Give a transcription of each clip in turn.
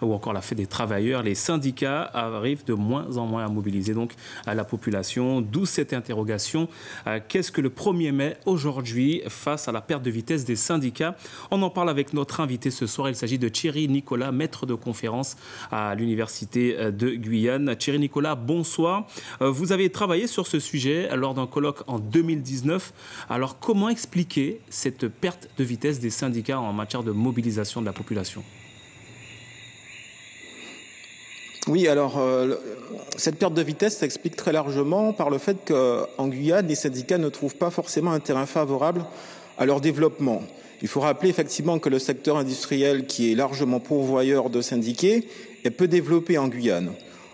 ou encore la fête des travailleurs, les syndicats arrivent de moins en moins à mobiliser donc à la population. D'où cette interrogation. Qu'est-ce que le 1er mai aujourd'hui face à la perte de vitesse des syndicats? On en parle avec notre invité ce soir. Il s'agit de Thierry Nicolas, maître de conférence à l'Université de Guyane. Thierry Nicolas, bonsoir. Vous avez travaillé sur ce sujet lors d'un colloque en 2019. Alors, comment expliquer cette perte de vitesse des syndicats en matière de mobilisation de la population? Oui, alors cette perte de vitesse s'explique très largement par le fait qu'en Guyane, les syndicats ne trouvent pas forcément un terrain favorable à leur développement. Il faut rappeler effectivement que le secteur industriel, qui est largement pourvoyeur de syndiqués, est peu développé en Guyane.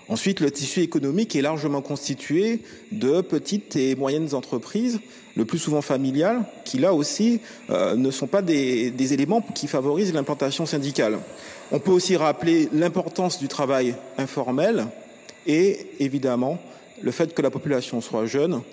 Ensuite, le tissu économique est largement constitué de petites et moyennes entreprises, le plus souvent familiales, qui là aussi ne sont pas des éléments qui favorisent l'implantation syndicale. On peut aussi rappeler l'importance du travail informel et évidemment le fait que la population soit jeune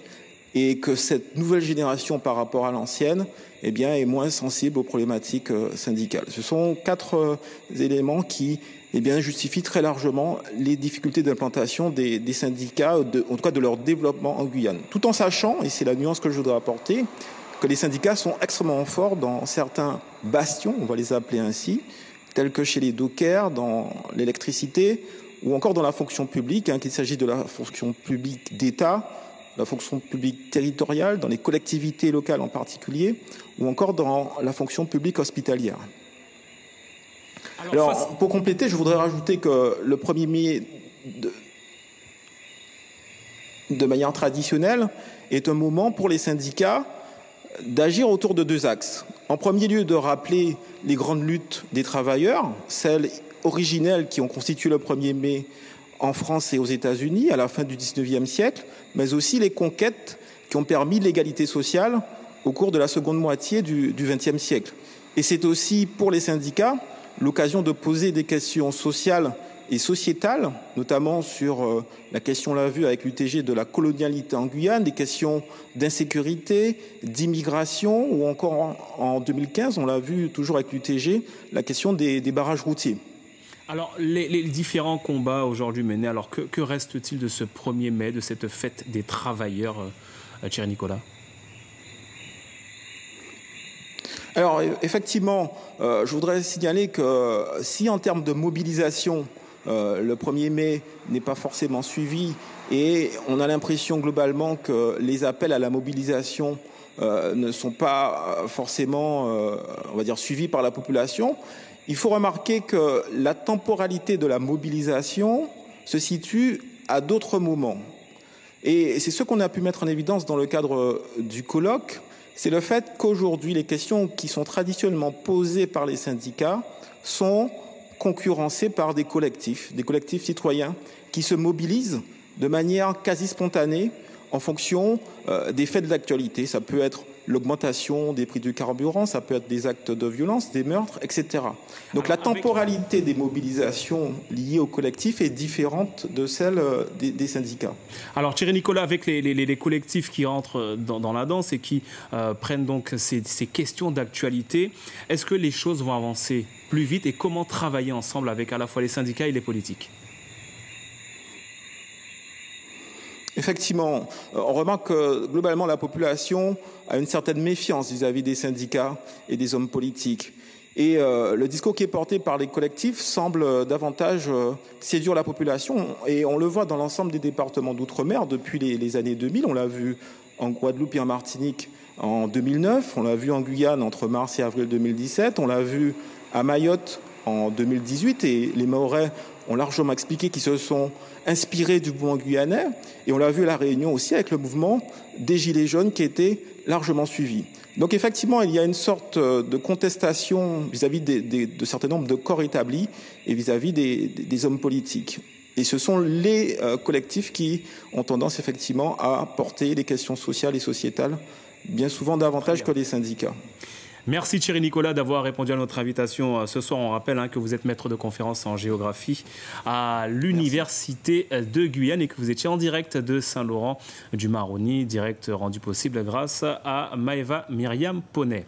et que cette nouvelle génération par rapport à l'ancienne est moins sensible aux problématiques syndicales. Ce sont 4 éléments qui justifient très largement les difficultés d'implantation des syndicats, en tout cas de leur développement en Guyane. Tout en sachant, et c'est la nuance que je voudrais apporter, que les syndicats sont extrêmement forts dans certains bastions, on va les appeler ainsi, tels que chez les dockers, dans l'électricité ou encore dans la fonction publique, qu'il s'agisse de la fonction publique d'État, la fonction publique territoriale, dans les collectivités locales en particulier, ou encore dans la fonction publique hospitalière. Alors pour compléter, je voudrais rajouter que le 1er mai, de manière traditionnelle, est un moment pour les syndicats d'agir autour de 2 axes. En premier lieu, de rappeler les grandes luttes des travailleurs, celles originelles qui ont constitué le 1er mai en France et aux États-Unis à la fin du XIXe siècle, mais aussi les conquêtes qui ont permis l'égalité sociale au cours de la seconde moitié du XXe siècle. Et c'est aussi pour les syndicats l'occasion de poser des questions sociales et sociétales, notamment sur la question, on l'a vu avec l'UTG, de la colonialité en Guyane, des questions d'insécurité, d'immigration, ou encore en 2015, on l'a vu toujours avec l'UTG, la question des barrages routiers. Alors, les différents combats aujourd'hui menés, alors que reste-t-il de ce 1er mai, de cette fête des travailleurs, Thierry Nicolas? Alors, effectivement, je voudrais signaler que si en termes de mobilisation, le 1er mai n'est pas forcément suivi et on a l'impression globalement que les appels à la mobilisation ne sont pas forcément, on va dire, suivis par la population, il faut remarquer que la temporalité de la mobilisation se situe à d'autres moments. Et c'est ce qu'on a pu mettre en évidence dans le cadre du colloque, c'est le fait qu'aujourd'hui, les questions qui sont traditionnellement posées par les syndicats sont concurrencées par des collectifs citoyens qui se mobilisent de manière quasi spontanée en fonction des faits de l'actualité. Ça peut être l'augmentation des prix du carburant, ça peut être des actes de violence, des meurtres, etc. Donc la temporalité des mobilisations liées au collectif est différente de celle des syndicats. Alors Thierry Nicolas, avec les collectifs qui entrent dans la danse et qui prennent donc ces questions d'actualité, est-ce que les choses vont avancer plus vite et comment travailler ensemble avec à la fois les syndicats et les politiques? Effectivement, on remarque que globalement la population a une certaine méfiance vis-à-vis des syndicats et des hommes politiques. Et le discours qui est porté par les collectifs semble davantage séduire la population. Et on le voit dans l'ensemble des départements d'outre-mer depuis les années 2000. On l'a vu en Guadeloupe et en Martinique en 2009. On l'a vu en Guyane entre mars et avril 2017. On l'a vu à Mayotte en 2018. Et les Mahorais ont largement expliqué qu'ils se sont inspirés du mouvement guyanais. Et on l'a vu à La Réunion aussi avec le mouvement des Gilets jaunes qui était largement suivi. Donc effectivement, il y a une sorte de contestation vis-à-vis de certain nombre de corps établis et vis-à-vis des hommes politiques. Et ce sont les collectifs qui ont tendance effectivement à porter les questions sociales et sociétales bien souvent davantage que les syndicats. Merci Thierry Nicolas d'avoir répondu à notre invitation ce soir. On rappelle que vous êtes maître de conférence en géographie à l'Université de Guyane et que vous étiez en direct de Saint-Laurent du Maroni, direct rendu possible grâce à Maëva Myriam Poney.